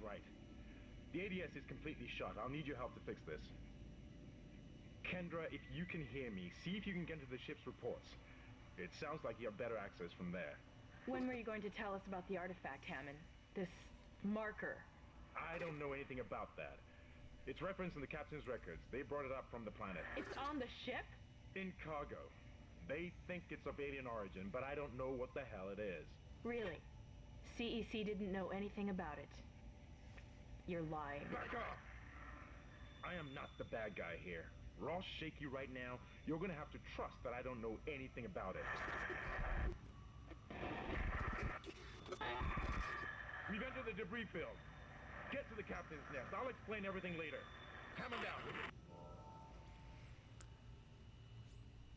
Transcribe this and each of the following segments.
right. The ADS is completely shut. I'll need your help to fix this. Kendra, if you can hear me, see if you can get into the ship's reports. It sounds like you have better access from there. When were you going to tell us about the artifact, Hammond? This marker? I don't know anything about that. It's referenced in the captain's records. They brought it up from the planet. It's on the ship? In cargo. They think it's of alien origin, but I don't know what the hell it is. Really? CEC didn't know anything about it. You're lying. Back off! I am not the bad guy here. We're all shaky right now. You're gonna have to trust that I don't know anything about it. We've entered the debris field. Get to the captain's nest. I'll explain everything later. Hammond out.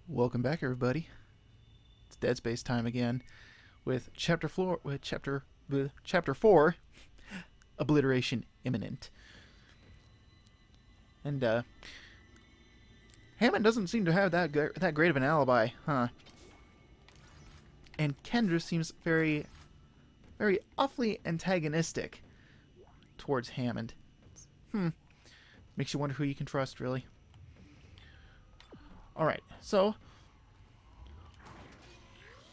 Welcome back, everybody. It's Dead Space time again with chapter 4, Obliteration Imminent. And Hammond doesn't seem to have that great of an alibi, huh? And Kendra seems very awfully antagonistic towards Hammond. Makes you wonder who you can trust, really. Alright, so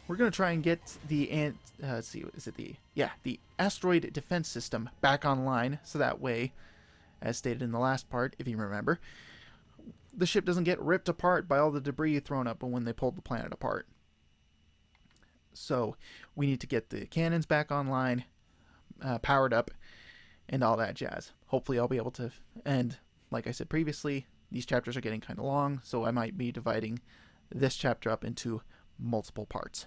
we're going to try and get the let's see, is it the asteroid defense system back online, so that way, as stated in the last part, if you remember, the ship doesn't get ripped apart by all the debris thrown up when they pulled the planet apart. So we need to get the cannons back online, powered up, and all that jazz. Hopefully I'll be able to, and like I said previously, these chapters are getting kind of long, so I might be dividing this chapter up into multiple parts.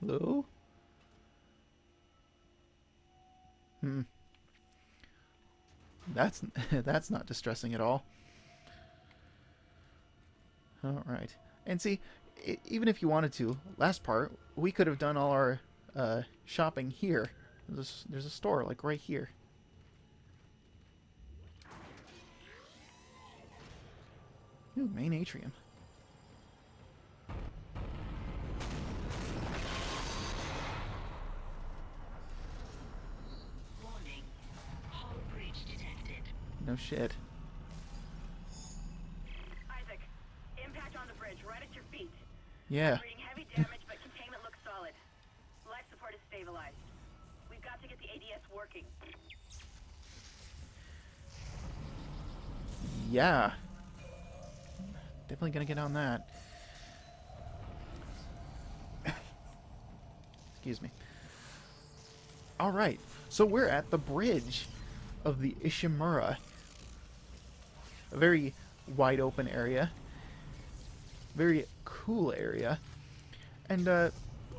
Hello? That's not distressing at all. Alright. And see, even if you wanted to, last part, we could have done all our shopping here. There's a store, like, right here. Ooh, main atrium. Warning. Hull breach detected. No shit. Isaac, impact on the bridge, right at your feet. Yeah. Reading heavy damage, but containment looks solid. Life support is stabilized. We've got to get the ADS working. Yeah. Definitely gonna get on that. Excuse me. Alright, so we're at the bridge of the Ishimura. A very wide open area. Very cool area. And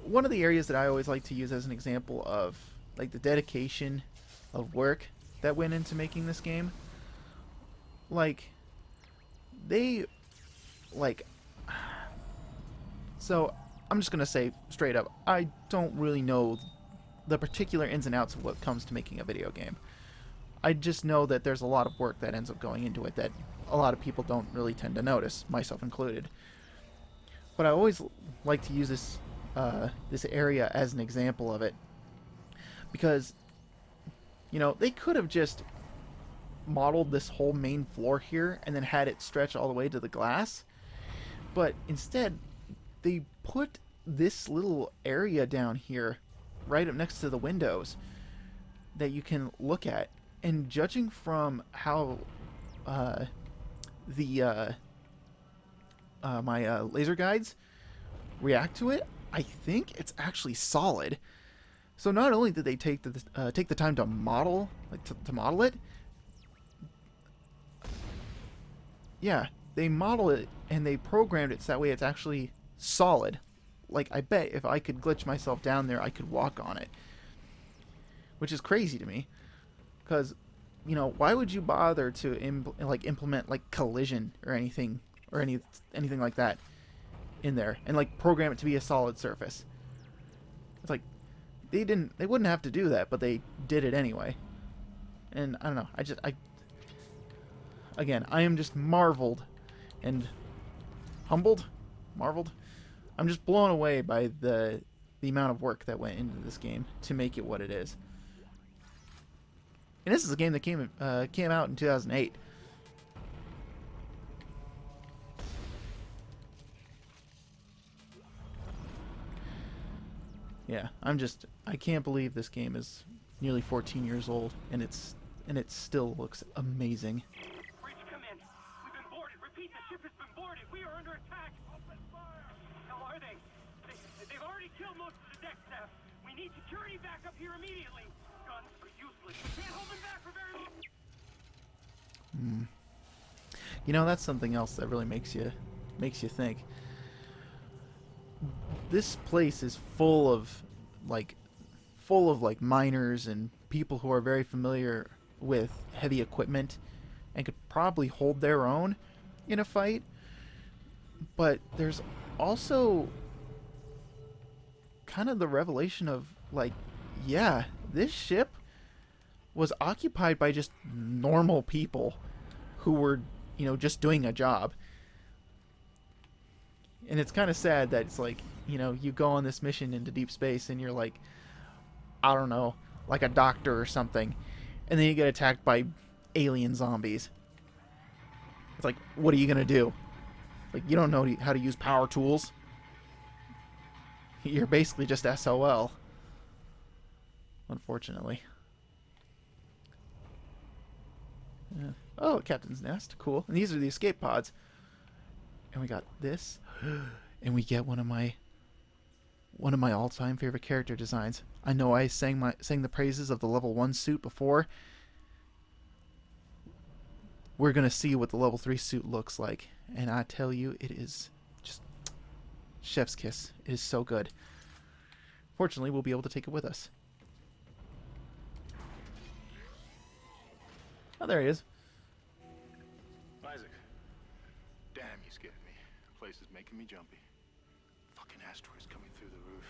one of the areas that I always like to use as an example of like the dedication of work that went into making this game. Like, they... Like, so I'm just gonna say straight up, I don't really know the particular ins and outs of what comes to making a video game. I just know that there's a lot of work that ends up going into it that a lot of people don't really tend to notice, myself included. But I always like to use this this area as an example of it, because, you know, they could have just modeled this whole main floor here and then had it stretch all the way to the glass. But instead, they put this little area down here, right up next to the windows, that you can look at. And judging from how my laser guides react to it, I think it's actually solid. So not only did they take the time to model, like to model it, yeah, they model it and they programmed it so that way it's actually solid. Like, I bet if I could glitch myself down there, I could walk on it. Which is crazy to me. Because you know, why would you bother to implement like collision or anything like that in there and like program it to be a solid surface? It's like they wouldn't have to do that, but they did it anyway. And I don't know, again, I am just marveled and marveled. I'm just blown away by the amount of work that went into this game to make it what it is. And this is a game that came out in 2008. Yeah, I can't believe this game is nearly 14 years old and it still looks amazing. Breach commenced. We've been boarded. Repeat, the ship has been boarded. We are under attack. Open fire. How are they? They've already killed most of the deck staff. We need security back up here immediately. Guns are useless. We can't hold them back for very long. You know, that's something else that really makes you think. This place is full of miners and people who are very familiar with heavy equipment and could probably hold their own in a fight. But there's also kind of the revelation of like, yeah, this ship was occupied by just normal people who were, you know, just doing a job. And it's kind of sad that it's like, you know, you go on this mission into deep space and you're like, I don't know, like a doctor or something, and then you get attacked by alien zombies. It's like, what are you gonna do? Like, you don't know how to use power tools. You're basically just SOL. Unfortunately. Yeah. Oh, Captain's Nest. Cool. And these are the escape pods. And we got this. And we get one of my all-time favorite character designs. I know I sang the praises of the level 1 suit before. We're going to see what the level 3 suit looks like. And I tell you, it is just chef's kiss. It is so good. Fortunately, we'll be able to take it with us. Oh, there he is. Isaac. Damn, you scared me. The place is making me jumpy. Fucking asteroids coming through the roof.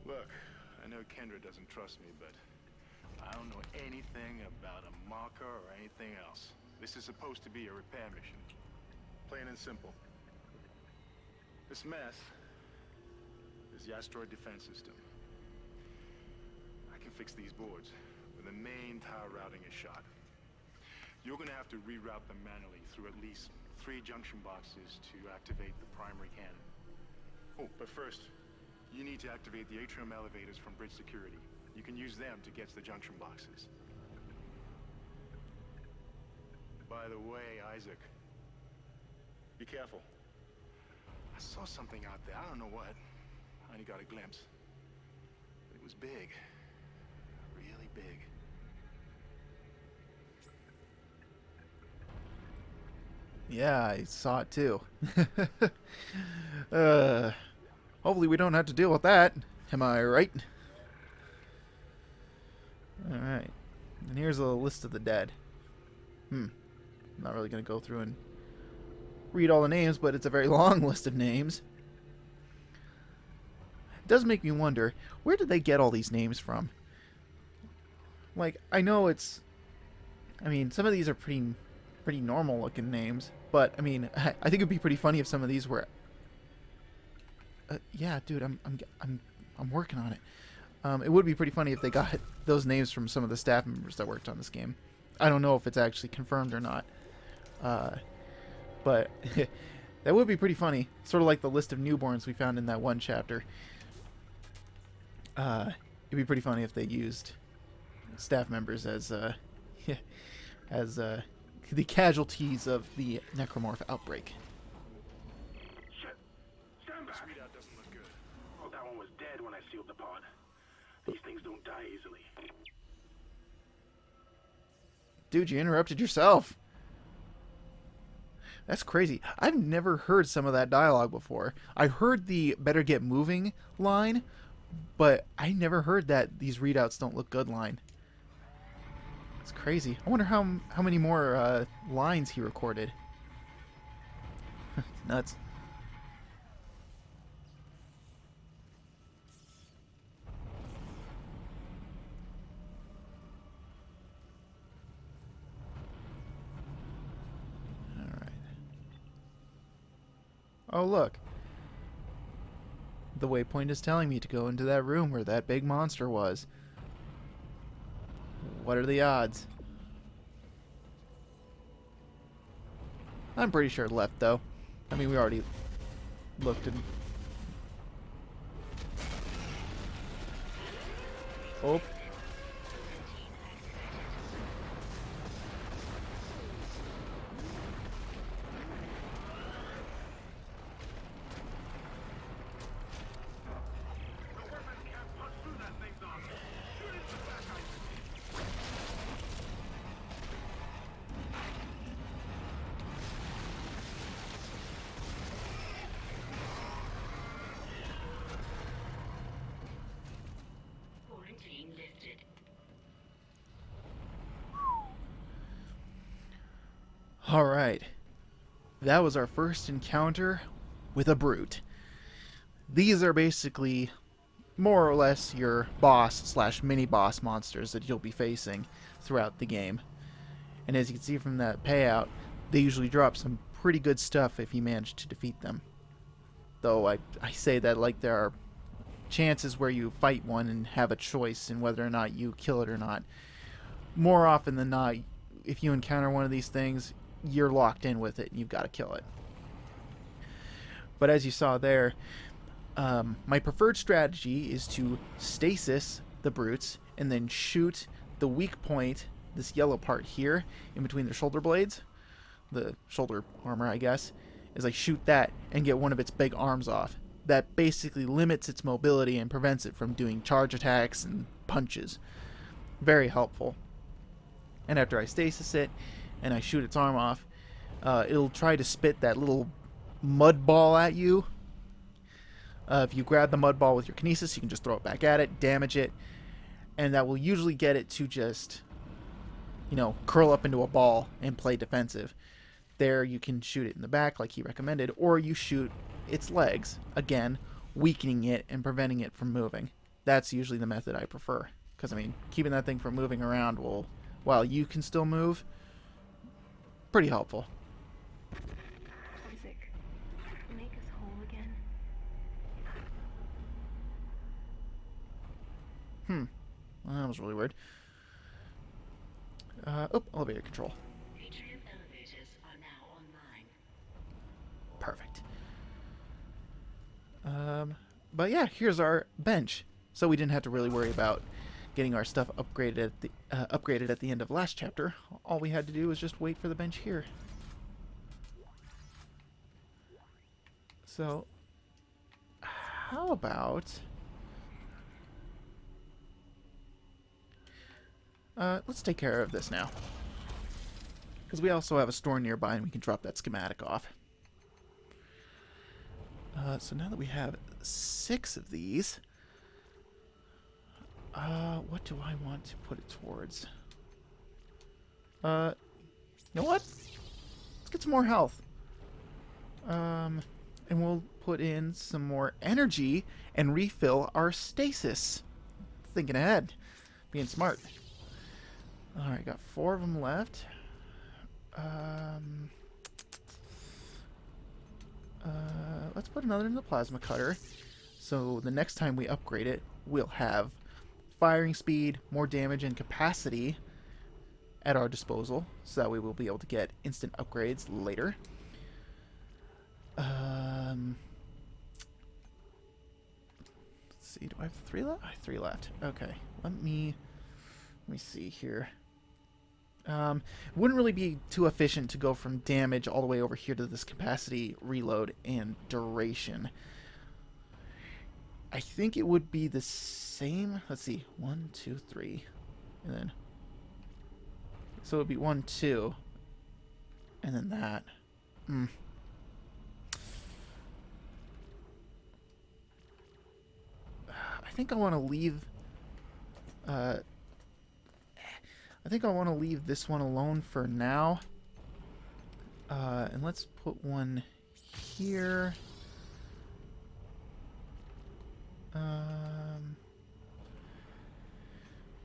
Look, I know Kendra doesn't trust me, but I don't know anything about a marker or anything else. This is supposed to be a repair mission. Plain and simple. This mess is the asteroid defense system. I can fix these boards when the main tower routing is shot. You're gonna have to reroute them manually through at least 3 junction boxes to activate the primary cannon. Oh, but first, you need to activate the atrium elevators from bridge security. You can use them to get to the junction boxes. By the way, Isaac, be careful. I saw something out there. I don't know what. I only got a glimpse. It was big. Really big. Yeah, I saw it too. Hopefully we don't have to deal with that. Am I right? Alright. And here's a list of the dead. I'm not really going to go through and read all the names, but it's a very long list of names. It does make me wonder, where did they get all these names from? Like, I know it's... I mean, some of these are pretty normal looking names, but I mean, I think it'd be pretty funny if some of these were... yeah, dude, I'm working on it. It would be pretty funny if they got those names from some of the staff members that worked on this game. I don't know if it's actually confirmed or not. But that would be pretty funny. Sort of like the list of newborns we found in that one chapter. It'd be pretty funny if they used staff members as the casualties of the necromorph outbreak. Shit. Stand back. This readout doesn't look good. Oh, that one was dead when I sealed the pod. These things don't die easily. Dude, you interrupted yourself. That's crazy. I've never heard some of that dialogue before. I've heard the better get moving line, but I never heard that these readouts don't look good line. It's crazy. I wonder how many more lines he recorded. Nuts. Alright. Oh, look. The waypoint is telling me to go into that room where that big monster was. What are the odds? I'm pretty sure left, though. I mean, we already looked and... Oh. Quarantine lifted. Alright. That was our first encounter with a brute. These are basically more or less your boss slash mini boss monsters that you'll be facing throughout the game. And as you can see from that payout, they usually drop some pretty good stuff if you manage to defeat them. Though I say that like there are chances where you fight one and have a choice in whether or not you kill it or not. More often than not, if you encounter one of these things, you're locked in with it and you've got to kill it. But as you saw there, my preferred strategy is to stasis the brutes and then shoot the weak point, this yellow part here, in between their shoulder blades, the shoulder armor, I guess, is I shoot that and get one of its big arms off. That basically limits its mobility and prevents it from doing charge attacks and punches. Very helpful. And after I stasis it and I shoot its arm off, it'll try to spit that little mud ball at you. If you grab the mud ball with your kinesis, you can just throw it back at it, damage it, and that will usually get it to just, you know, curl up into a ball and play defensive. There you can shoot it in the back like he recommended, or you shoot its legs, again, weakening it and preventing it from moving. That's usually the method I prefer, because, I mean, keeping that thing from moving around will, while you can still move, pretty helpful. Isaac, make us whole again. Well, that was really weird. Oh, elevator control. Atrium elevators are now online. Perfect. But yeah, here's our bench. So we didn't have to really worry about getting our stuff upgraded at the end of last chapter. All we had to do was just wait for the bench here. So, how about... let's take care of this now. Because we also have a store nearby and we can drop that schematic off. So now that we have 6 of these, what do I want to put it towards? You know what? Let's get some more health. And we'll put in some more energy and refill our stasis. Thinking ahead. Being smart. Alright, got 4 of them left. Let's put another in the plasma cutter. So the next time we upgrade it, we'll have firing speed, more damage, and capacity at our disposal. So that way we'll be able to get instant upgrades later. Let's see, do I have 3 left? I have 3 left. Okay, let me see here. Wouldn't really be too efficient to go from damage all the way over here to this capacity, reload, and duration. I think it would be the same. Let's see. 1, 2, 3. And then... So it would be 1, 2. And then that. I think I want to leave... I think I want to leave this one alone for now. And let's put one here.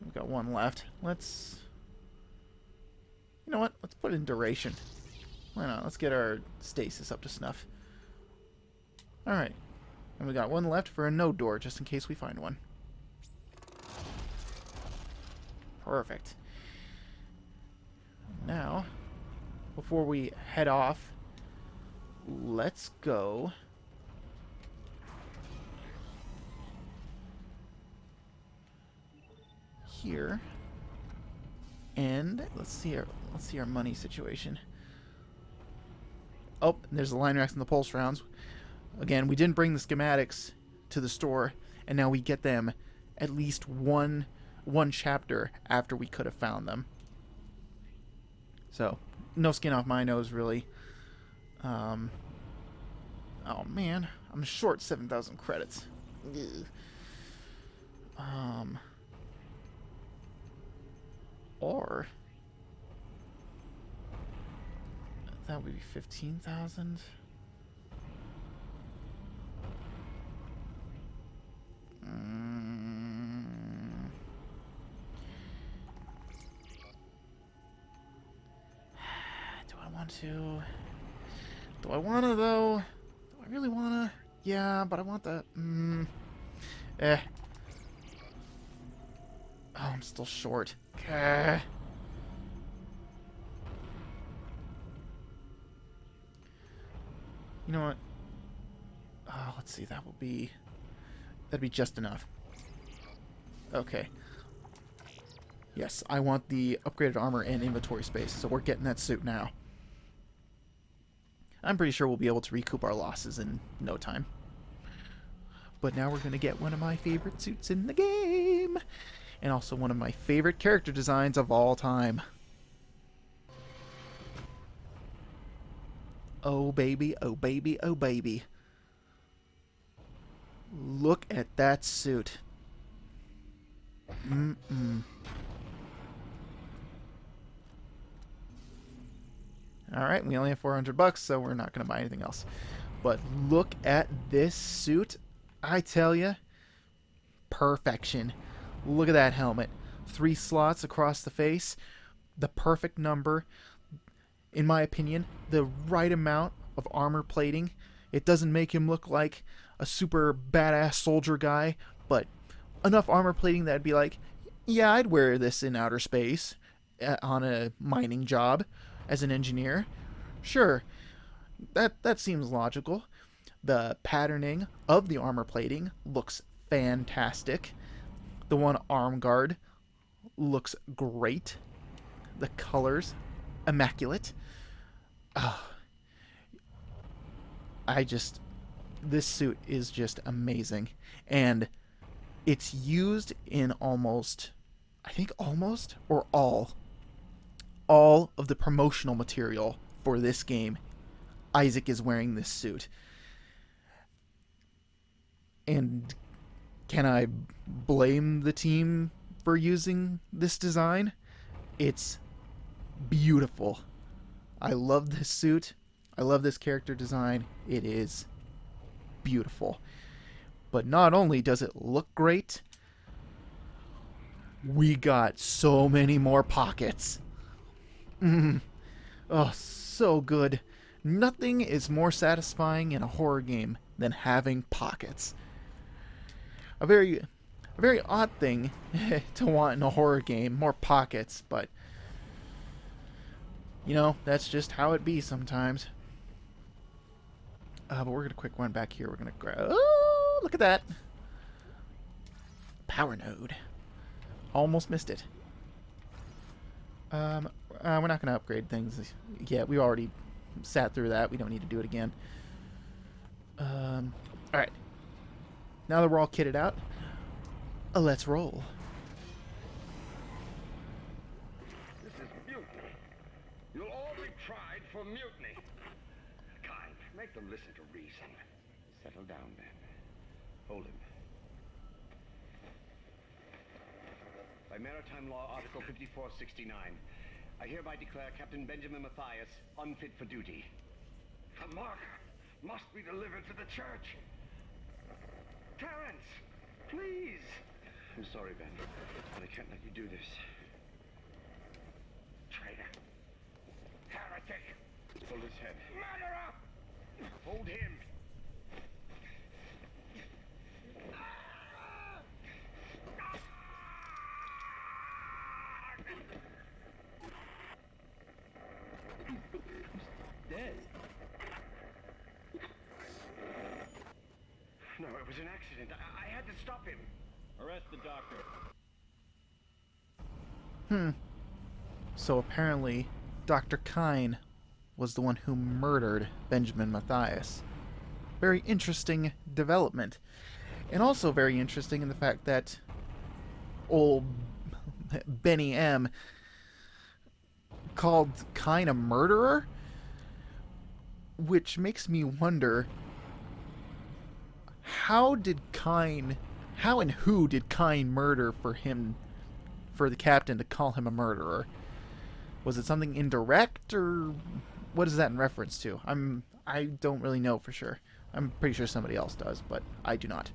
We've got one left. Let's... You know what? Let's put it in duration. Why not? Let's get our stasis up to snuff. Alright. And we got one left for a node door, just in case we find one. Perfect. Now, before we head off, let's go... here. And let's see our money situation. Oh, there's the line racks and the pulse rounds. Again, we didn't bring the schematics to the store, and now we get them at least one chapter after we could have found them. So, no skin off my nose, really. Oh man, I'm short 7,000 credits. Ugh. Or that would be 15,000. Do I want to? Do I want to though? Do I really want to? Yeah, but I want the. Oh, I'm still short. You know what? Oh, let's see. That'd be just enough. Okay. Yes, I want the upgraded armor and inventory space, so we're getting that suit now. I'm pretty sure we'll be able to recoup our losses in no time. But now we're going to get one of my favorite suits in the game. And also one of my favorite character designs of all time. Oh baby, oh baby, oh baby. Look at that suit. Alright, we only have $400, so we're not going to buy anything else. But look at this suit. I tell you, perfection. Look at that helmet. 3 slots across the face. The perfect number. In my opinion, the right amount of armor plating. It doesn't make him look like a super badass soldier guy, but enough armor plating that'd be like, yeah, I'd wear this in outer space on a mining job as an engineer. Sure, that seems logical. The patterning of the armor plating looks fantastic. The one arm guard looks great. The colors, immaculate. This suit is just amazing. And it's used in almost or all of the promotional material for this game. Isaac is wearing this suit. And can I blame the team for using this design? It's beautiful. I love this suit. I love this character design. It is beautiful. But not only does it look great, we got so many more pockets. Oh, so good. Nothing is more satisfying in a horror game than having pockets. A very odd thing to want in a horror game, more pockets, but you know, that's just how it be sometimes. But we're going to quick run back here. We're going to grab... Oh, look at that. Power node. Almost missed it. We're not going to upgrade things. Yeah, we already sat through that. We don't need to do it again. Alright. Now that we're all kitted out, let's roll. This is mutiny. You'll all be tried for mutiny. Kind, make them listen to reason. Settle down, Ben. Hold him. I Maritime Law Article 5469, I hereby declare Captain Benjamin Mathias unfit for duty. The marker must be delivered to the church. Terrence, please. I'm sorry, Ben, but I can't let you do this. Traitor. Heretic. Hold his head. Murderer! Hold him. Dead. No, it was an accident. I had to stop him. Arrest the doctor. So apparently, Dr. Kine was the one who murdered Benjamin Mathias. Very interesting development. And also very interesting in the fact that old Benny M called Kine a murderer, which makes me wonder, how and who did Kine murder for the captain to call him a murderer? Was it something indirect, or what is that in reference to? I don't really know for sure. I'm pretty sure somebody else does, but I do not.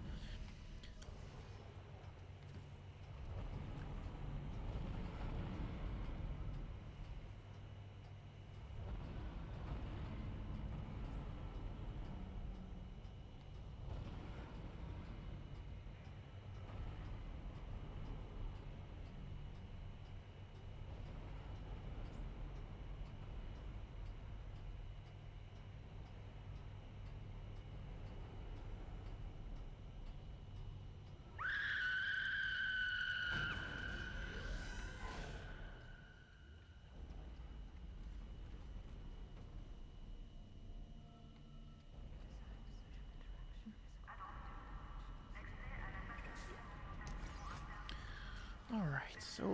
Alright, so...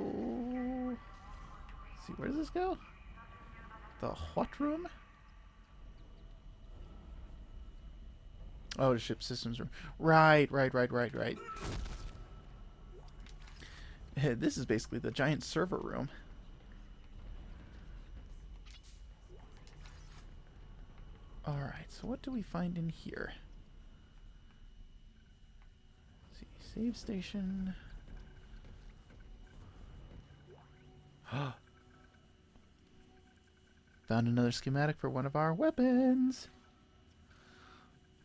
let's see, where does this go? The what room? Oh, the ship systems room. Right. This is basically the giant server room. Alright, so what do we find in here? Let's see, save station... Found another schematic for one of our weapons.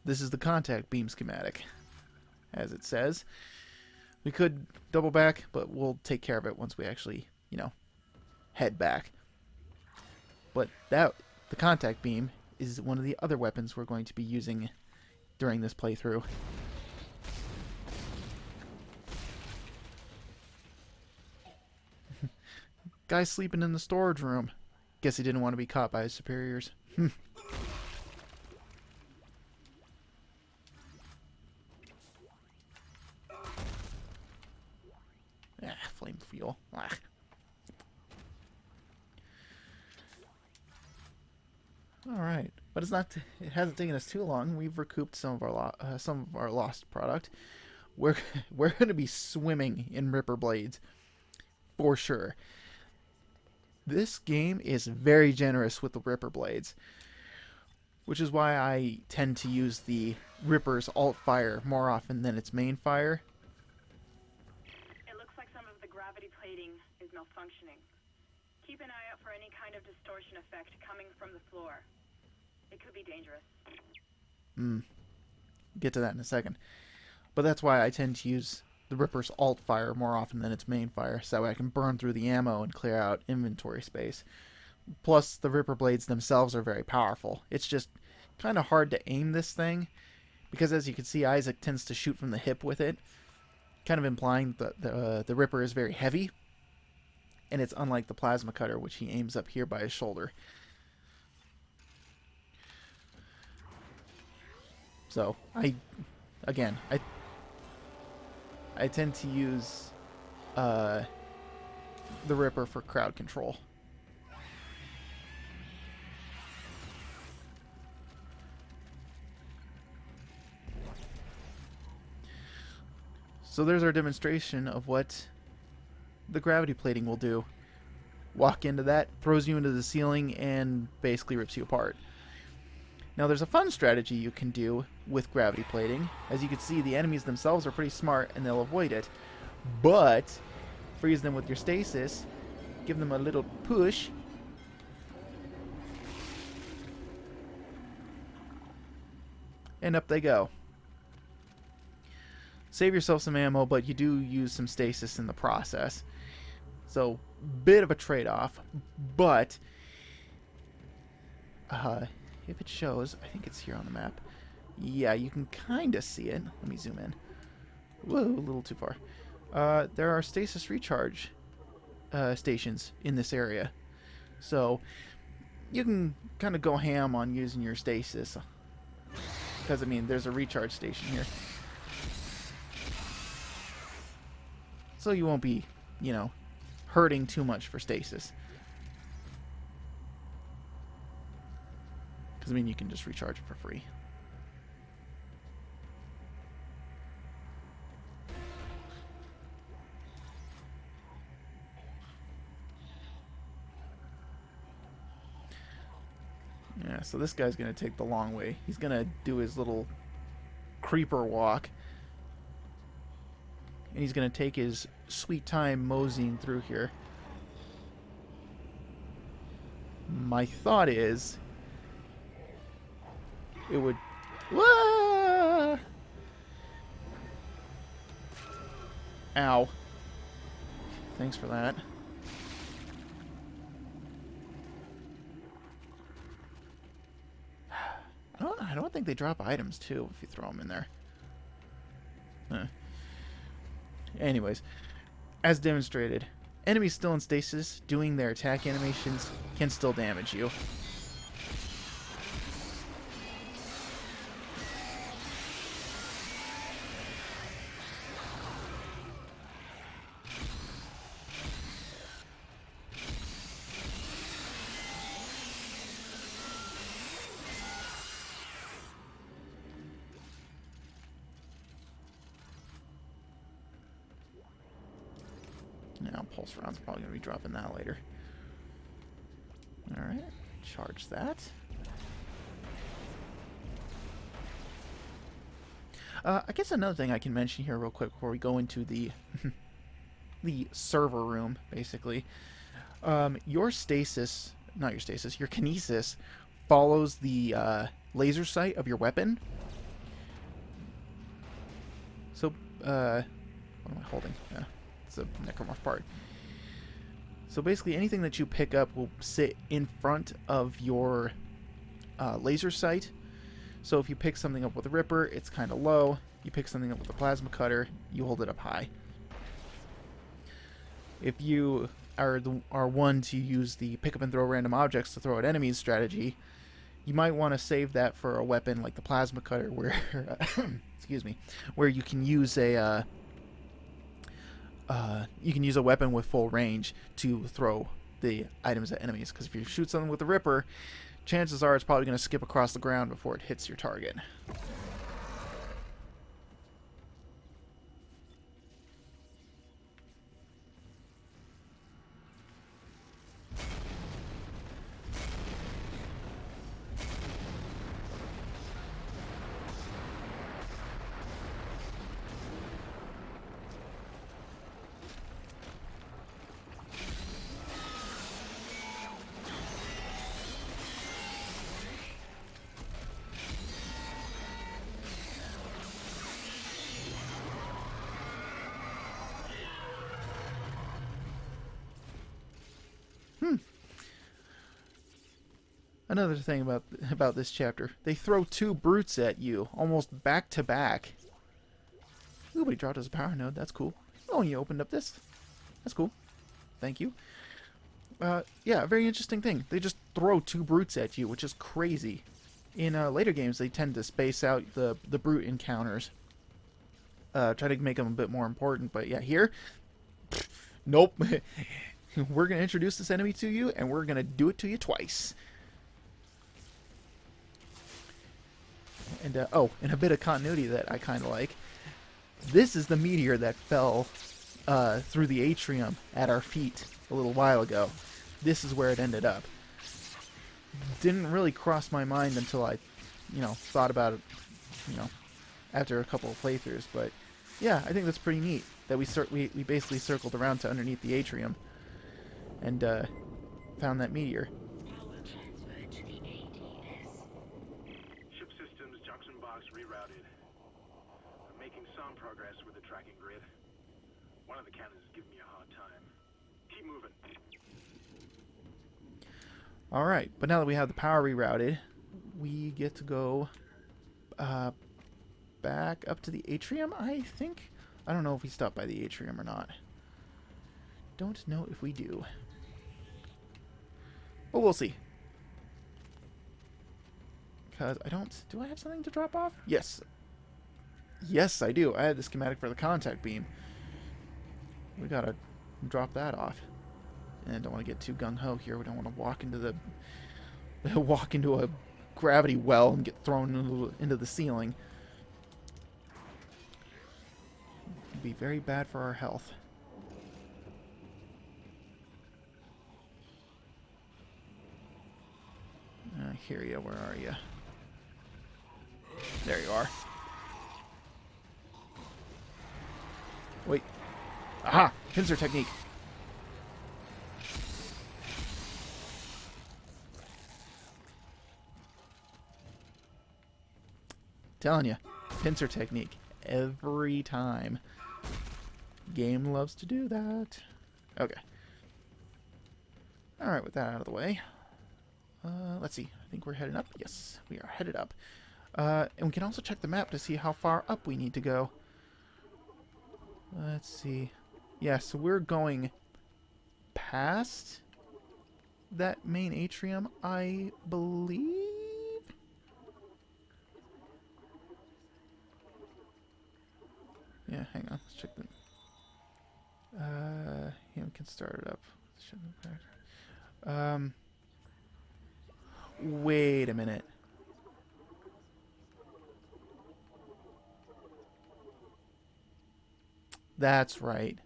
This is the contact beam schematic, as it says. We could double back, but we'll take care of it once we actually, head back. But the contact beam is one of the other weapons we're going to be using during this playthrough. Guy's sleeping in the storage room. Guess he didn't want to be caught by his superiors. Flame fuel. Alright, but it hasn't taken us too long. We've recouped some of our lost product. We're going to be swimming in Ripper blades for sure. This game is very generous with the Ripper blades, which is why I tend to use the Ripper's alt fire more often than its main fire. It looks like some of the gravity plating is malfunctioning. Keep an eye out for any kind of distortion effect coming from the floor. It could be dangerous. Get to that in a second. But that's why I tend to use the Ripper's alt fire more often than its main fire, so that way I can burn through the ammo and clear out inventory space. Plus, the Ripper blades themselves are very powerful. It's just kind of hard to aim this thing, because as you can see, Isaac tends to shoot from the hip with it, kind of implying that the Ripper is very heavy, and it's unlike the plasma cutter, which he aims up here by his shoulder. So, I tend to use the Ripper for crowd control. So there's our demonstration of what the gravity plating will do. Walk into that, throws you into the ceiling, and basically rips you apart. Now there's a fun strategy you can do with gravity plating. As you can see, the enemies themselves are pretty smart and they'll avoid it. But freeze them with your stasis, give them a little push, and up they go. Save yourself some ammo, but you do use some stasis in the process. So, bit of a trade-off, but if it shows, I think it's here on the map. Yeah, you can kind of see it. Let me zoom in. Whoa, a little too far. There are stasis recharge stations in this area. So, you can kind of go ham on using your stasis. Because, I mean, there's a recharge station here. So you won't be, you know, hurting too much for stasis. Because, I mean, you can just recharge it for free. Yeah, so this guy's going to take the long way. He's going to do his little creeper walk. And he's going to take his sweet time moseying through here. My thought is it would... Wah! Ow. Thanks for that. I don't think they drop items, too, if you throw them in there. Huh. Anyways, as demonstrated, enemies still in stasis doing their attack animations can still damage you. Now, pulse round's probably going to be dropping that later. Alright, charge that. I guess another thing I can mention here real quick before we go into the the server room, basically. Your stasis, not your stasis, your kinesis follows the laser sight of your weapon. So, what am I holding? It's a necromorph part. So basically anything that you pick up will sit in front of your laser sight. So if you pick something up with a ripper, it's kind of low. You pick something up with a plasma cutter, you hold it up high. If you are one to use the pick up and throw random objects to throw at enemies strategy, you might want to save that for a weapon like the plasma cutter, where excuse me, where you can use a weapon with full range to throw the items at enemies. Because if you shoot something with a ripper, chances are it's probably going to skip across the ground before it hits your target. Another thing about this chapter, they throw two brutes at you, almost back to back. Ooh, but he dropped his power node, that's cool. Oh, and you opened up this. That's cool. Thank you. Yeah, very interesting thing. They just throw two brutes at you, which is crazy. In later games, they tend to space out the brute encounters. Try to make them a bit more important, but yeah, here, nope. We're going to introduce this enemy to you, and we're going to do it to you twice. And, and a bit of continuity that I kind of like. This is the meteor that fell through the atrium at our feet a little while ago. This is where it ended up. Didn't really cross my mind until I, thought about it, after a couple of playthroughs. But yeah, I think that's pretty neat that we basically circled around to underneath the atrium and found that meteor. Power transferred to the ADS. Ship systems junction box rerouted. I'm making some progress with the tracking grid. One of the cannons is giving me a hard time. Keep moving. Alright, but now that we have the power rerouted, we get to go back up to the atrium, I think? I don't know if we stop by the atrium or not. Don't know if we do. But we'll see. Because I don't... Do I have something to drop off? Yes. Yes, I do. I had the schematic for the contact beam. We gotta drop that off. And don't want to get too gung-ho here. We don't want to walk into the... walk into a gravity well and get thrown into the ceiling. It'd be very bad for our health. I hear you. Where are you? There you are. Wait. Aha! Pincer technique. Telling you, pincer technique every time. Game loves to do that. Okay. All right, with that out of the way, let's see. I think we're heading up. Yes, we are headed up. And we can also check the map to see how far up we need to go. Let's see. Yeah, so we're going past that main atrium, I believe. Yeah, hang on. Let's check the... Him can start it up. Wait a minute. That's right.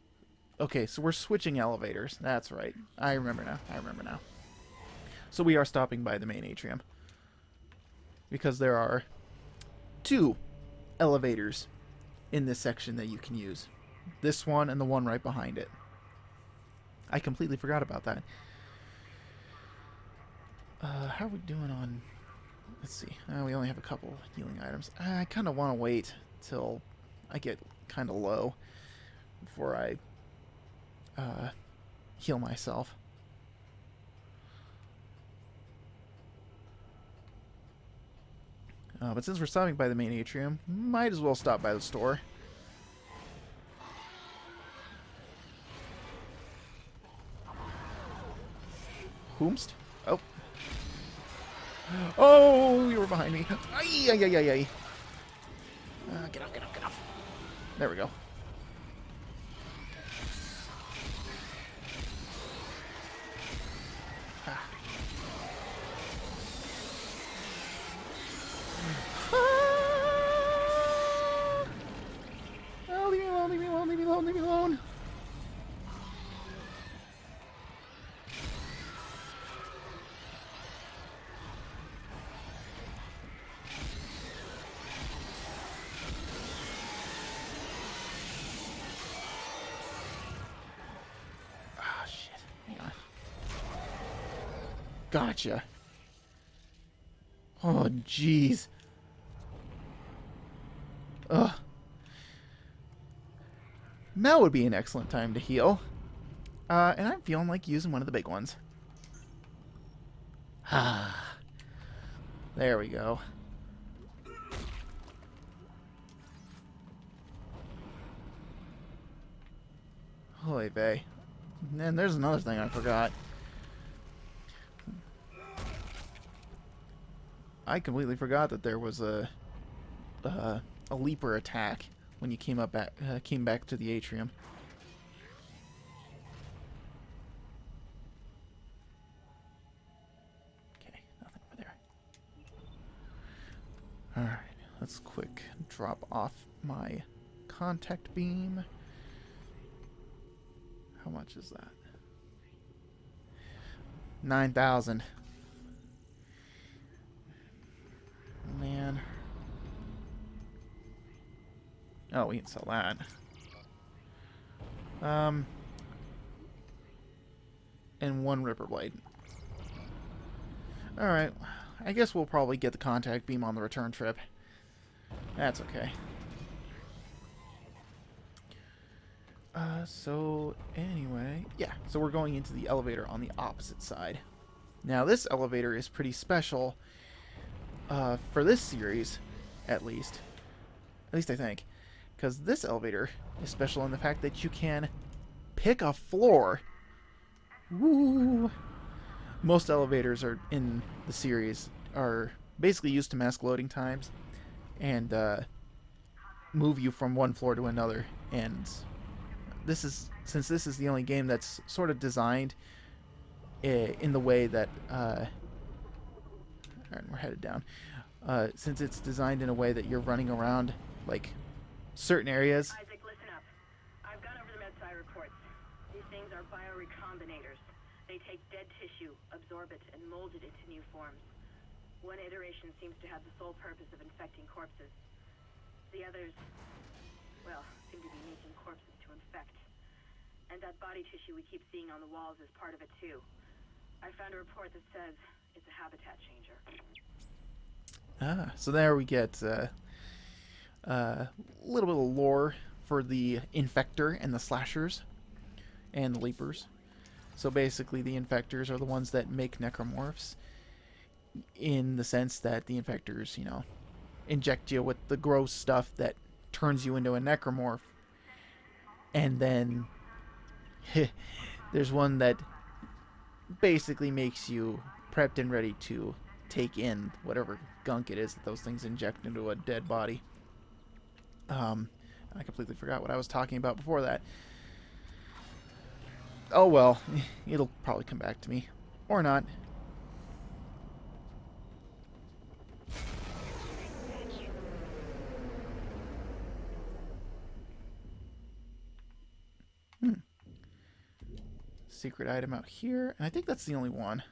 Okay, so we're switching elevators. That's right. I remember now. So we are stopping by the main atrium. Because there are 2 elevators in this section that you can use. This one and the one right behind it. I completely forgot about that. How are we doing on... Let's see. We only have a couple healing items. I kind of want to wait till I get kind of low before I heal myself. But since we're stopping by the main atrium, might as well stop by the store. Whomst? Oh. Oh, you were behind me. Ay, ay, ay, ay, ay. Get off, get off, get off. There we go. Ah. Oh, leave me alone, leave me alone, leave me alone, leave me alone. Ah, shit. Hang on. Gotcha. Oh, jeez. Ugh. Now would be an excellent time to heal. And I'm feeling like using one of the big ones. Ah. There we go. Holy vey. And there's another thing I forgot. I completely forgot that there was a leaper attack when you came back to the atrium. Okay, nothing over there. All right, let's quick drop off my contact beam. How much is that? 9,000. Man. Oh, we can sell that. And one Ripper Blade. Alright. I guess we'll probably get the contact beam on the return trip. That's okay. So anyway, yeah, so we're going into the elevator on the opposite side. Now this elevator is pretty special for this series, at least I think, because this elevator is special in the fact that you can pick a floor. Woo! Most elevators are in the series are basically used to mask loading times and move you from one floor to another, and since this is the only game that's sort of designed in the way that alright, we're headed down. Since it's designed in a way that you're running around like certain areas. Isaac, listen up. I've gone over the MedSci reports. These things are biorecombinators. They take dead tissue, absorb it, and mold it into new forms. One iteration seems to have the sole purpose of infecting corpses. The others, well, seem to be making corpses to infect. And that body tissue we keep seeing on the walls is part of it too. I found a report that says it's a habitat changer. Ah, so there we get a little bit of lore for the infector and the slashers and the leapers. So basically the infectors are the ones that make necromorphs, in the sense that the infectors, you know, inject you with the gross stuff that turns you into a necromorph. And then there's one that basically makes you prepped and ready to take in whatever gunk it is that those things inject into a dead body. I completely forgot what I was talking about before that. Oh well, it'll probably come back to me. Or not. Secret item out here, and I think that's the only one.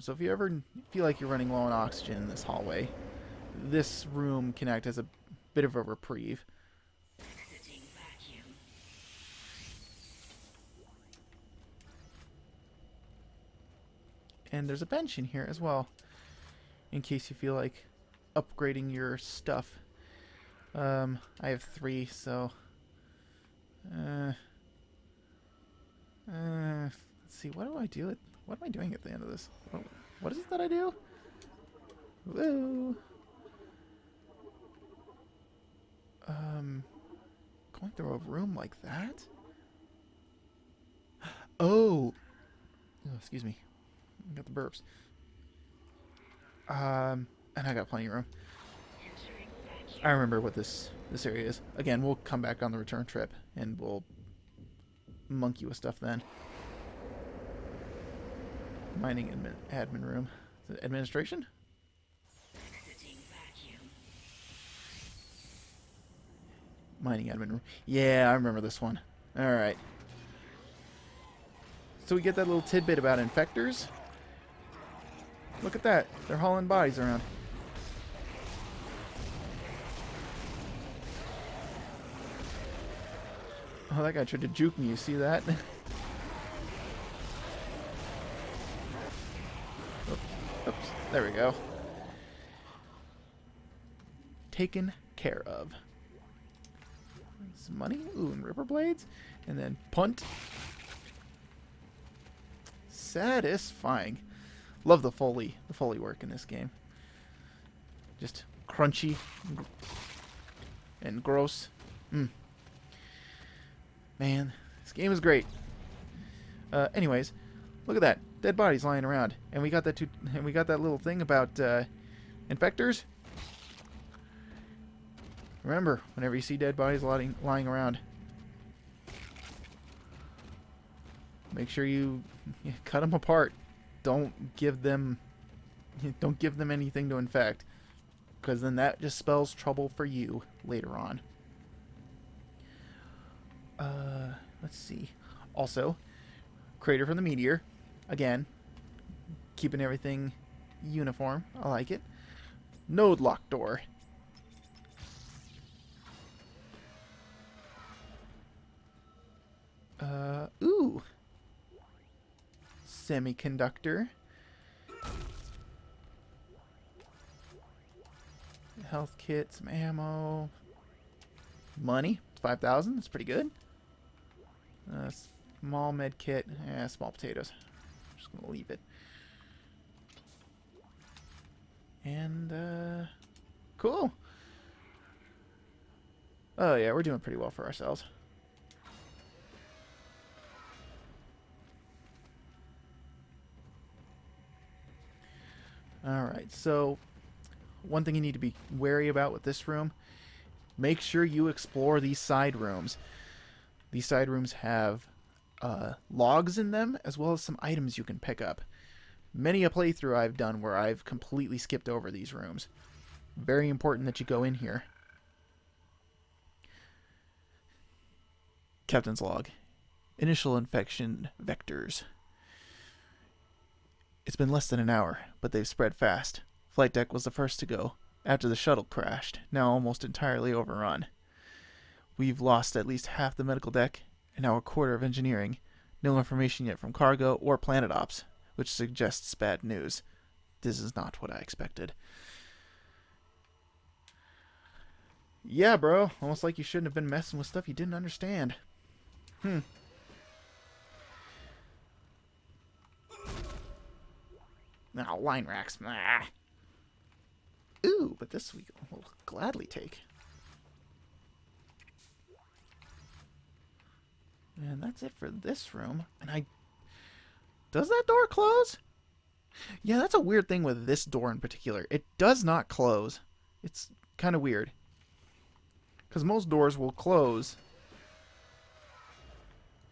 So if you ever feel like you're running low on oxygen in this hallway, this room can act as a bit of a reprieve. And there's a bench in here as well, in case you feel like upgrading your stuff. I have 3, so let's see, what do I do? What am I doing at the end of this? What is it that I do? Woo! Going through a room like that? Oh, excuse me. I got the burps. And I got plenty of room. I remember what this area is. Again, we'll come back on the return trip and we'll monkey with stuff then. Mining admin room. Is it administration? Mining admin room. Yeah, I remember this one. Alright. So we get that little tidbit about infectors. Look at that. They're hauling bodies around. Oh, that guy tried to juke me. You see that? Oops. There we go. Taken care of. Some money. Ooh, and ripper blades. And then punt. Satisfying. Love the Foley work in this game. Just crunchy and gross. Man, this game is great. Anyways, look at that. Dead bodies lying around. And we got that little thing about infectors. Remember, whenever you see dead bodies lying around, make sure you cut them apart. Don't give them anything to infect. because then that just spells trouble for you later on. Let's see. Also, crater from the meteor. Again, keeping everything uniform. I like it. Node lock door. Ooh. Semiconductor. Health kit, some ammo. Money. 5,000. That's pretty good. Small med kit. Small potatoes. Just gonna leave it. And, cool. Oh, yeah, we're doing pretty well for ourselves. Alright, so one thing you need to be wary about with this room, make sure you explore these side rooms. These side rooms have logs in them, as well as some items you can pick up. Many a playthrough I've done where I've completely skipped over these rooms. Very important that you go in here. Captain's log. Initial infection vectors. It's been less than an hour, but they've spread fast. Flight deck was the first to go, after the shuttle crashed, now almost entirely overrun. We've lost at least half the medical deck, and now a quarter of engineering. No information yet from cargo or planet ops, which suggests bad news. This is not what I expected. Yeah, bro. Almost like you shouldn't have been messing with stuff you didn't understand. Now, line racks. Ah. Ooh, but this we will gladly take. And that's it for this room. And does that door close? Yeah, that's a weird thing with this door in particular. It does not close. It's kind of weird. Because most doors will close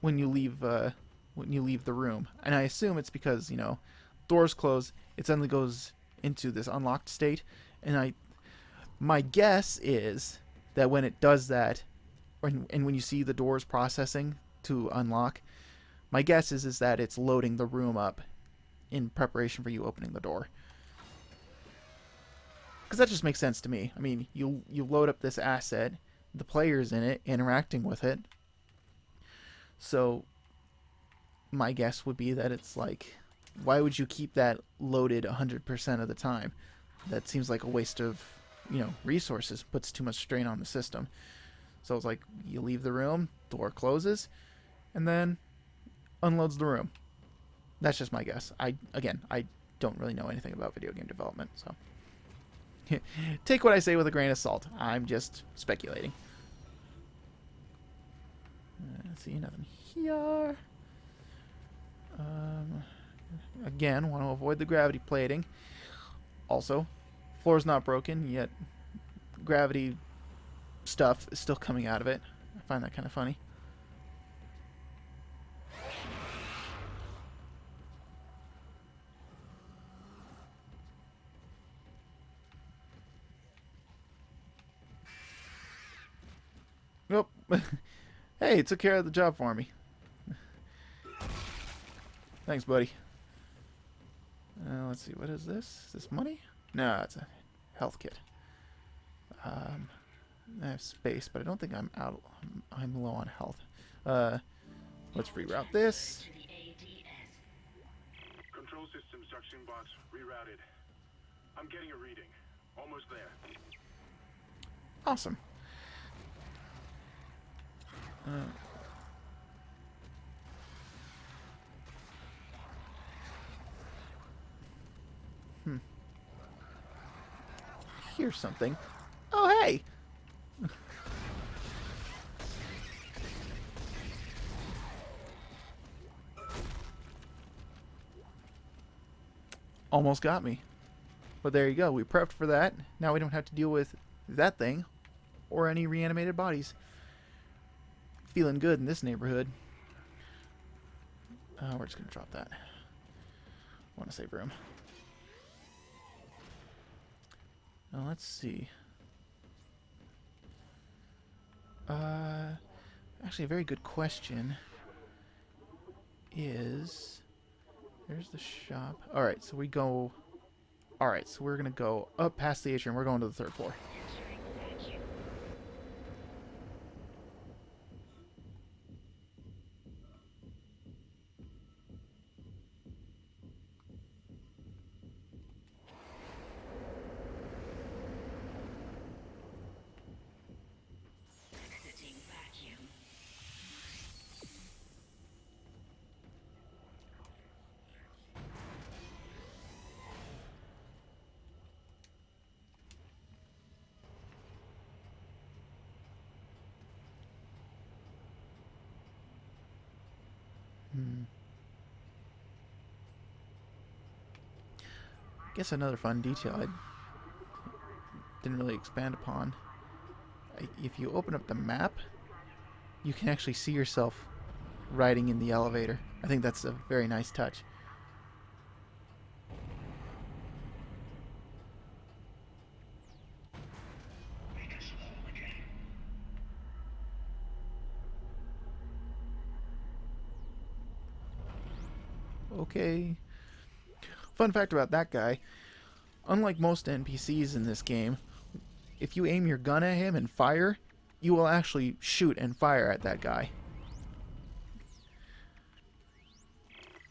when you leave the room. And I assume it's because, you know, doors close, it suddenly goes into this unlocked state. And my guess is that when it does that, and when you see the doors processing to unlock, my guess is that it's loading the room up in preparation for you opening the door. Because that just makes sense to me. I mean, you load up this asset, the player's in it, interacting with it. So my guess would be that it's like, why would you keep that loaded 100% of the time? That seems like a waste of, you know, resources, puts too much strain on the system. So it's like, you leave the room, door closes, and then unloads the room. That's just my guess. I don't really know anything about video game development, so take what I say with a grain of salt. I'm just speculating. Let's see, nothing here. Again, want to avoid the gravity plating. Also, floor's not broken, yet gravity stuff is still coming out of it. I find that kind of funny. Nope. Hey, it took care of the job for me. Thanks, buddy. Let's see, what is this? Is this money? No, it's a health kit. I have space, but I don't think I'm out. I'm low on health. Let's reroute this. Control systems junction box rerouted. I'm getting a reading. Almost there. Awesome. Here's something. Oh, hey! Almost got me. But there you go. We prepped for that. Now we don't have to deal with that thing or any reanimated bodies. Feeling good in this neighborhood. We're just going to drop that. Want to save room. Now let's see. Actually, a very good question is... There's the shop. Alright, so we go... Alright, so we're gonna go up past the atrium. We're going to the 3rd floor. Entering vacuum. Exiting vacuum. I guess another fun detail I didn't really expand upon. If you open up the map, you can actually see yourself riding in the elevator. I think that's a very nice touch. Make us whole again. Okay. Fun fact about that guy, unlike most NPCs in this game, if you aim your gun at him and fire, you will actually shoot and fire at that guy.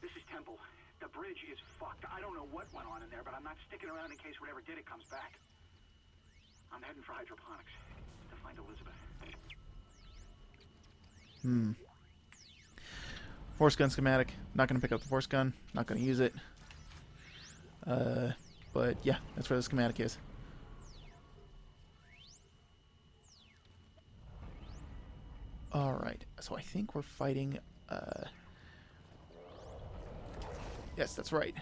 This is Temple. The bridge is fucked. I don't know what went on in there, but I'm not sticking around in case whatever did it comes back. I'm heading for hydroponics to find Elizabeth. Force gun schematic. Not going to pick up the force gun. Not going to use it. But yeah, that's where the schematic is. Alright, so I think we're fighting, yes, that's right.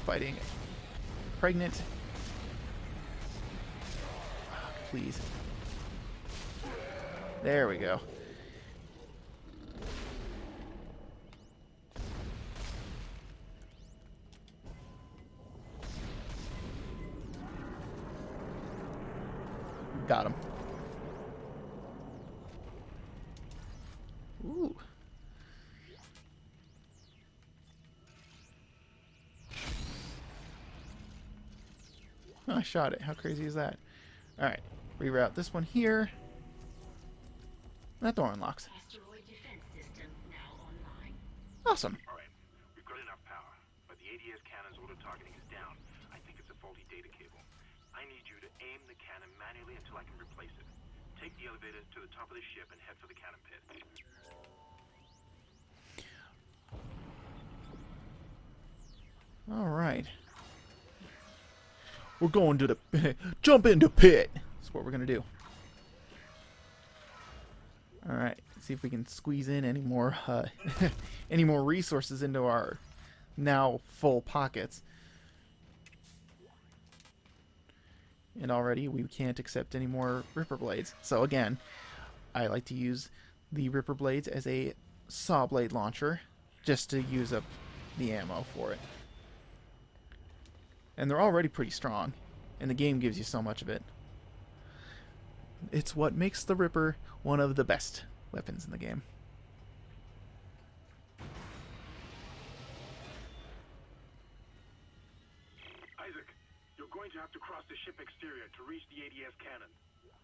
Fighting pregnant. Oh, please. There we go. Got him. Ooh. Oh, I shot it. How crazy is that? Alright. Reroute this one here. That door unlocks. Asteroid defense system now online. Awesome. All right, we've got enough power, but the ADS cannon's auto-targeting is down. I think it's a faulty data cable. I need you to aim the cannon manually until I can replace it. Take the elevator to the top of the ship and head for the cannon pit. All right. We're going to the... Jump into pit! That's what we're going to do. All right. See if we can squeeze in any more any more resources into our now full pockets. And already we can't accept any more Ripper Blades. So again, I like to use the Ripper Blades as a saw blade launcher just to use up the ammo for it. And they're already pretty strong, and the game gives you so much of it. It's what makes the Ripper one of the best weapons in the game. Isaac, you're going to have to cross the ship exterior to reach the ADS cannon.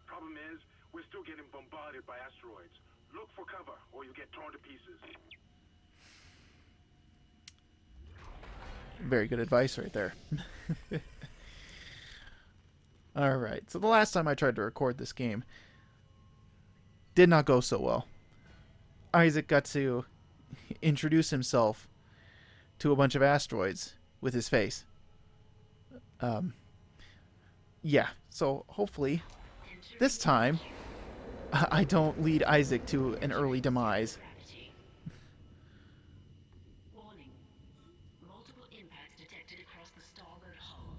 Problem is, we're still getting bombarded by asteroids. Look for cover, or you'll get torn to pieces. Very good advice right there. Alright, so the last time I tried to record this game did not go so well. Isaac got to introduce himself to a bunch of asteroids with his face. Yeah, so hopefully this time I don't lead Isaac to an early demise. Gravity. Warning. Multiple impacts detected across the starboard hull.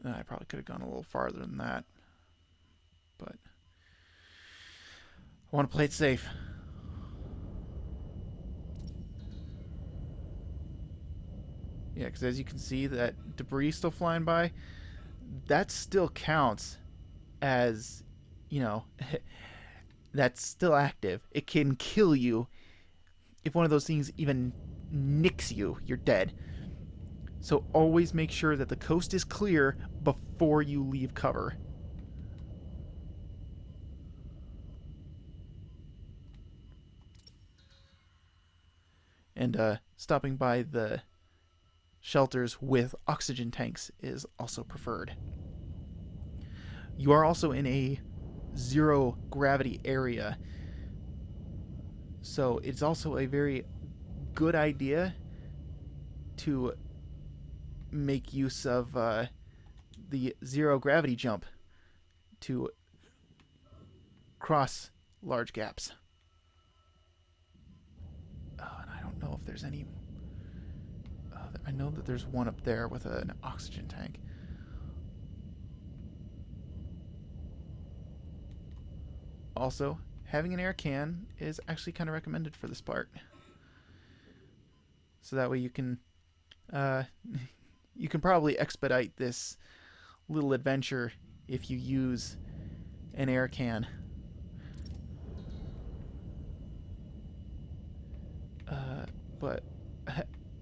I probably could have gone a little farther than that. But I want to play it safe. Yeah, because as you can see, that debris still flying by, that still counts as, you know, that's still active. It can kill you. If one of those things even nicks you, you're dead. So always make sure that the coast is clear before you leave cover. And stopping by the shelters with oxygen tanks is also preferred. You are also in a zero gravity area, so it's also a very good idea to make use of the zero gravity jump to cross large gaps. And I don't know if there's any. I know that there's one up there with an oxygen tank. Also, having an air can is actually kind of recommended for this part. So that way you can probably expedite this little adventure if you use an air can. But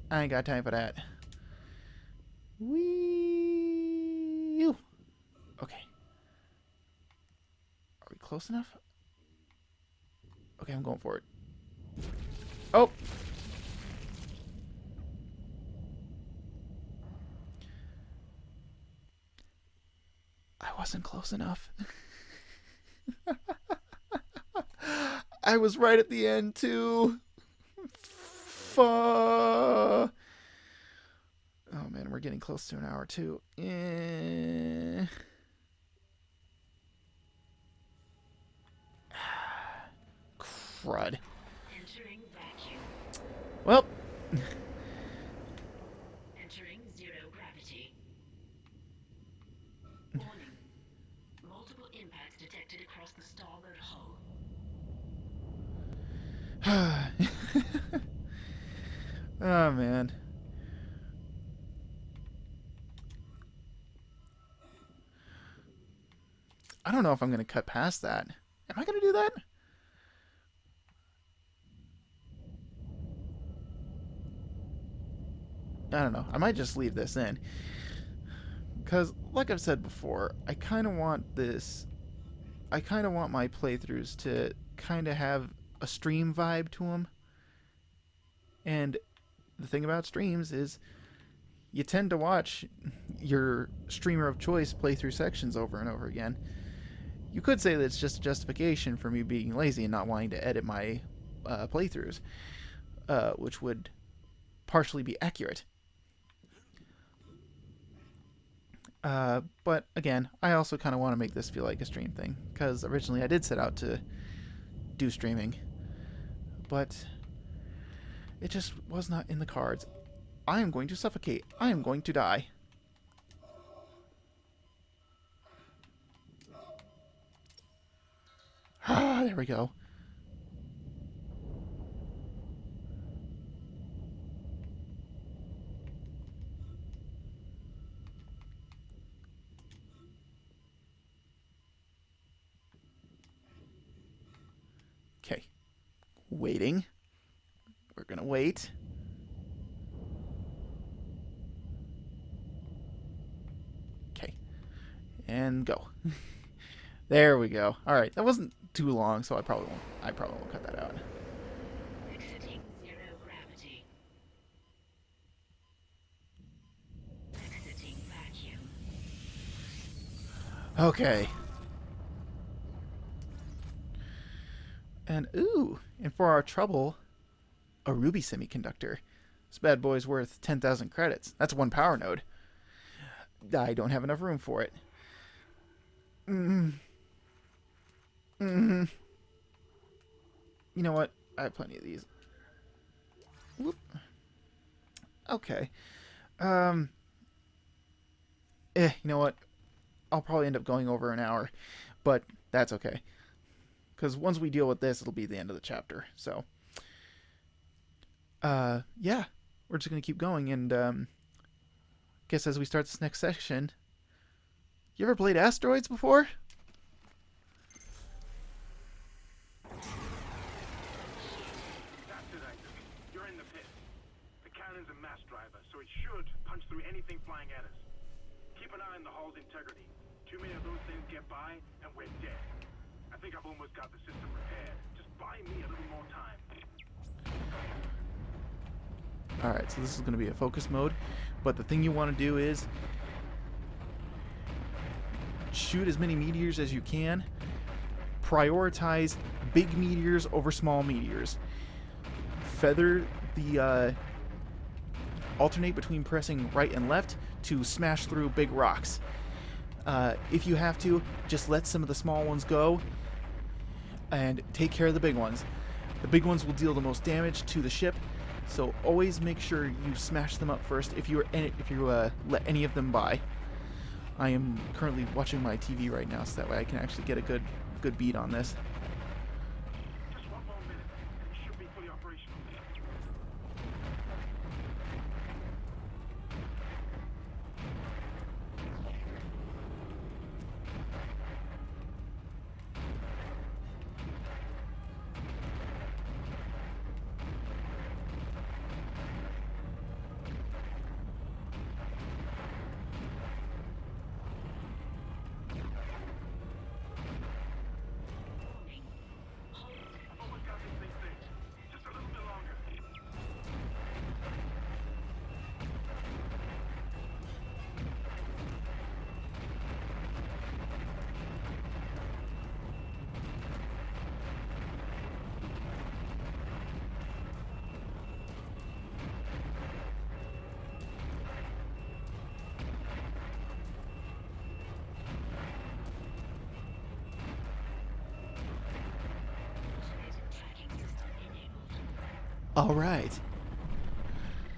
I ain't got time for that. Wee. Okay. Are we close enough? Okay, I'm going for it. Oh! I wasn't close enough. I was right at the end, too. Oh man, we're getting close to an hour too. Crud. Entering vacuum. Well. Entering zero gravity. Warning. Multiple impacts detected across the starboard hull. Oh man. I don't know if I'm going to cut past that. Am I going to do that? I don't know. I might just leave this in. Because, like I've said before, I kind of want this... I kind of want my playthroughs to kind of have a stream vibe to them. And the thing about streams is you tend to watch your streamer of choice play through sections over and over again. You could say that it's just a justification for me being lazy and not wanting to edit my playthroughs, which would partially be accurate. But again, I also kind of want to make this feel like a stream thing, because originally I did set out to do streaming, but it just was not in the cards. I am going to suffocate. I am going to die. Ah, there we go. Okay. Waiting. We're gonna wait. Okay. And go. There we go. Alright, that wasn't too long, so I probably won't cut that out. Exiting zero gravity. Exiting vacuum. Okay. And ooh, and for our trouble, a ruby semiconductor. This bad boy's worth 10,000 credits. That's one power node. I don't have enough room for it. You know what? I have plenty of these. Whoop. Okay. You know what? I'll probably end up going over an hour, but that's okay. because once we deal with this, it'll be the end of the chapter. So, yeah, we're just gonna keep going, and guess as we start this next section, you ever played Asteroids before? That's it, Isaac. You're in the pit. The cannon's a mass driver, so it should punch through anything flying at us. Keep an eye on the hull's integrity. Too many of those things get by, and we're dead. I think I've almost got the system repaired. Just buy me a little more time. Alright, so this is going to be a focus mode, but the thing you want to do is shoot as many meteors as you can. Prioritize big meteors over small meteors. Feather the alternate between pressing right and left to smash through big rocks. If you have to, just let some of the small ones go and take care of the big ones. The big ones will deal the most damage to the ship, so always make sure you smash them up first if you let any of them by. I am currently watching my TV right now, so that way I can actually get a good beat on this. Just one more minute, and it should be fully operational. Almost got this thing fixed. Just a little bit longer. Tracking system enabled. All right.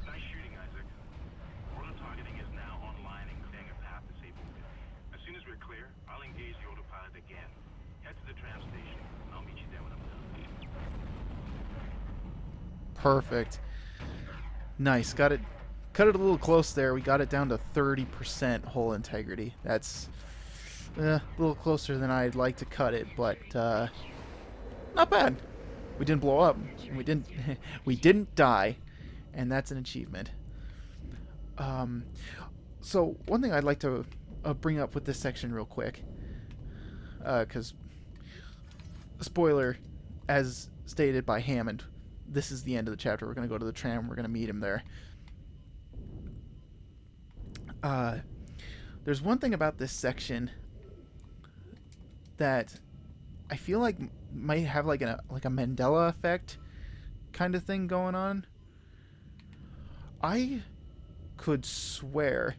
Nice shooting, Isaac. Auto targeting is now online and clearing a path to safe orbit. As soon as we're clear, I'll engage the autopilot again. Head to the tram station, and I'll meet you there when I'm done. Perfect. Nice. Got it. Cut it a little close there. We got it down to 30% hull integrity. That's a little closer than I'd like to cut it, but not bad. We didn't blow up. And we didn't die, and that's an achievement. So one thing I'd like to bring up with this section real quick, because spoiler, as stated by Hammond, this is the end of the chapter. We're going to go to the tram. We're going to meet him there. There's one thing about this section that I feel like might have like a Mandela effect kind of thing going on. I could swear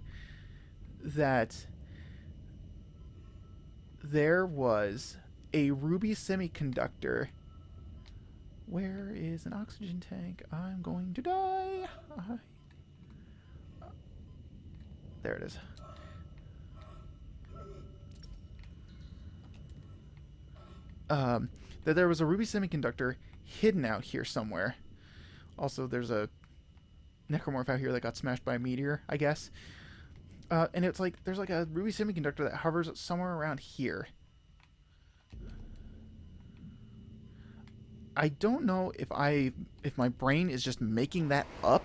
that there was a ruby semiconductor. Where is an oxygen tank? I'm going to die. There it is. That there was a ruby semiconductor hidden out here somewhere. Also, there's a necromorph out here that got smashed by a meteor, I guess. And it's like there's like a ruby semiconductor that hovers somewhere around here. I don't know if my brain is just making that up,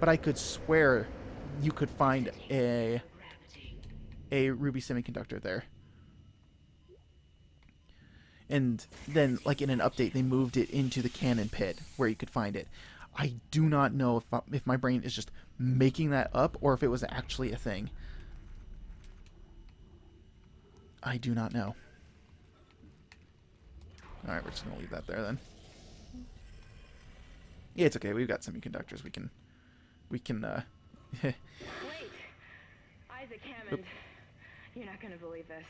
but I could swear you could find a ruby semiconductor there. And then, like in an update, they moved it into the cannon pit where you could find it. I do not know if my brain is just making that up or if it was actually a thing. I do not know. Alright, we're just going to leave that there then. Yeah, it's okay. We've got semiconductors. We can Wait. Isaac Hammond. You're not going to believe this.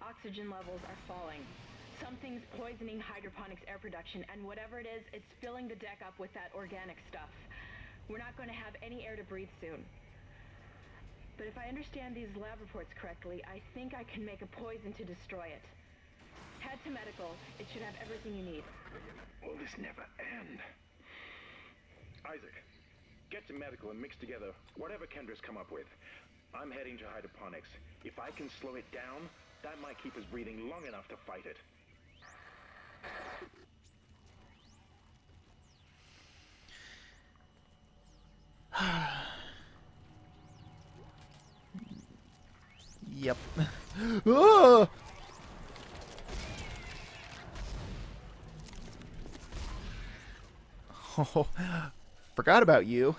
Oxygen levels are falling. Something's poisoning hydroponics air production, and whatever it is, it's filling the deck up with that organic stuff. We're not going to have any air to breathe soon. But if I understand these lab reports correctly, I think I can make a poison to destroy it. Head to medical. It should have everything you need. Will this never end? Isaac, get to medical and mix together whatever Kendra's come up with. I'm heading to hydroponics. If I can slow it down, that might keep us breathing long enough to fight it. Yep. Ah! Oh, forgot about you.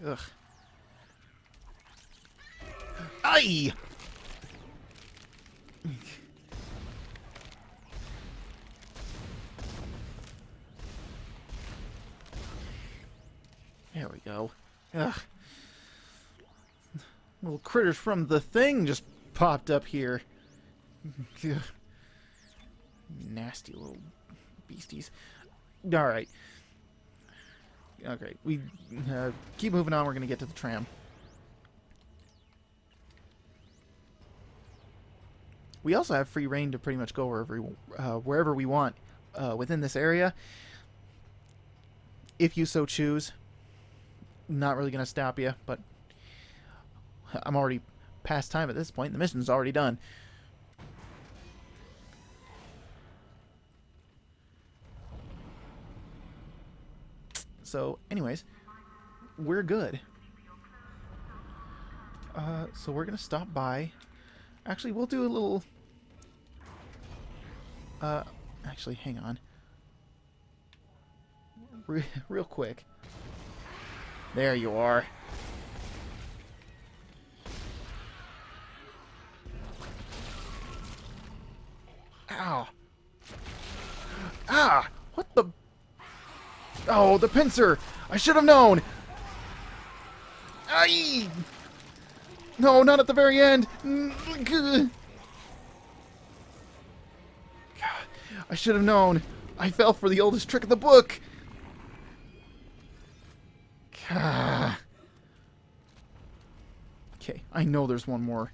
Ugh. Aye! There we go. Ugh. Little critters from the thing just popped up here. Ugh. Nasty little beasties. Alright. Okay, we keep moving on. We're going to get to the tram. We also have free reign to pretty much go wherever we want within this area. If you so choose. Not really going to stop you, but I'm already past time at this point. The mission's already done. So, anyways, we're good. So we're going to stop by. Actually, we'll do a little... actually, hang on. Real quick. There you are. Ow. Ah! What the... Oh, the pincer! I should have known! Aye! No, not at the very end! I should have known. I fell for the oldest trick of the book! Okay, I know there's one more.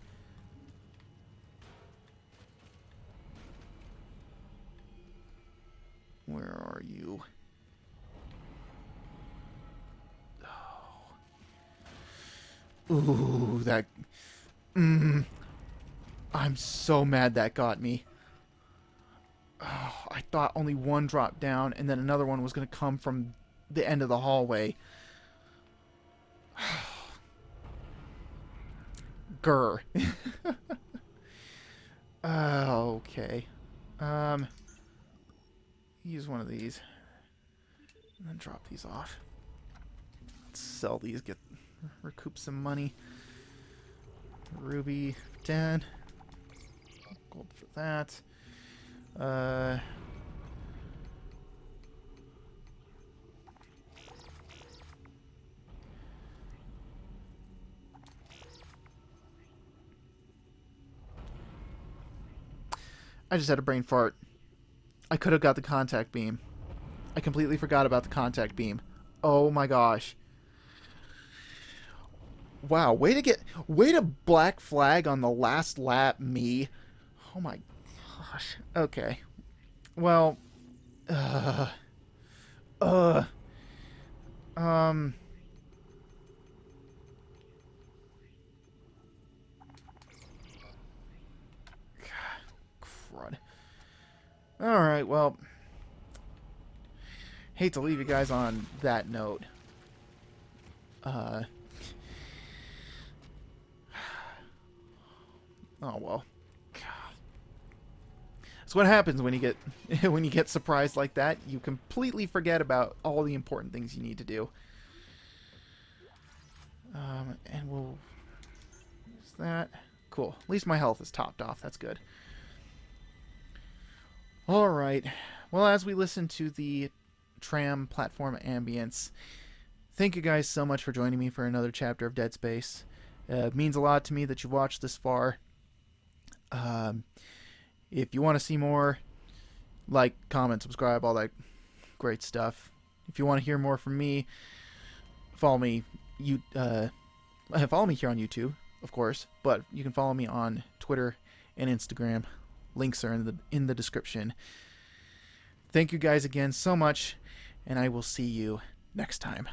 Where are you? Oh. Ooh, that... I'm so mad that got me. Oh, I thought only one dropped down, and then another one was going to come from the end of the hallway. Grr. Okay. Use one of these. And then drop these off. Let's sell these, recoup some money. Ruby, 10. Gold for that. I just had a brain fart. I could have got the contact beam. I completely forgot about the contact beam. Oh my gosh. Wow, way to black flag on the last lap, me. Oh my gosh. Okay. Well, crud. Alright, well, hate to leave you guys on that note. Oh well. God. That's what happens when you get when you get surprised like that. You completely forget about all the important things you need to do. And we'll use that. Cool. At least my health is topped off. That's good. All right. Well, as we listen to the tram platform ambience, thank you guys so much for joining me for another chapter of Dead Space. It means a lot to me that you watched this far. If you want to see more, like, comment, subscribe, all that great stuff. If you want to hear more from me, follow me follow me here on YouTube, of course, but you can follow me on Twitter and Instagram. Links are in the description. Thank you guys again so much, and I will see you next time.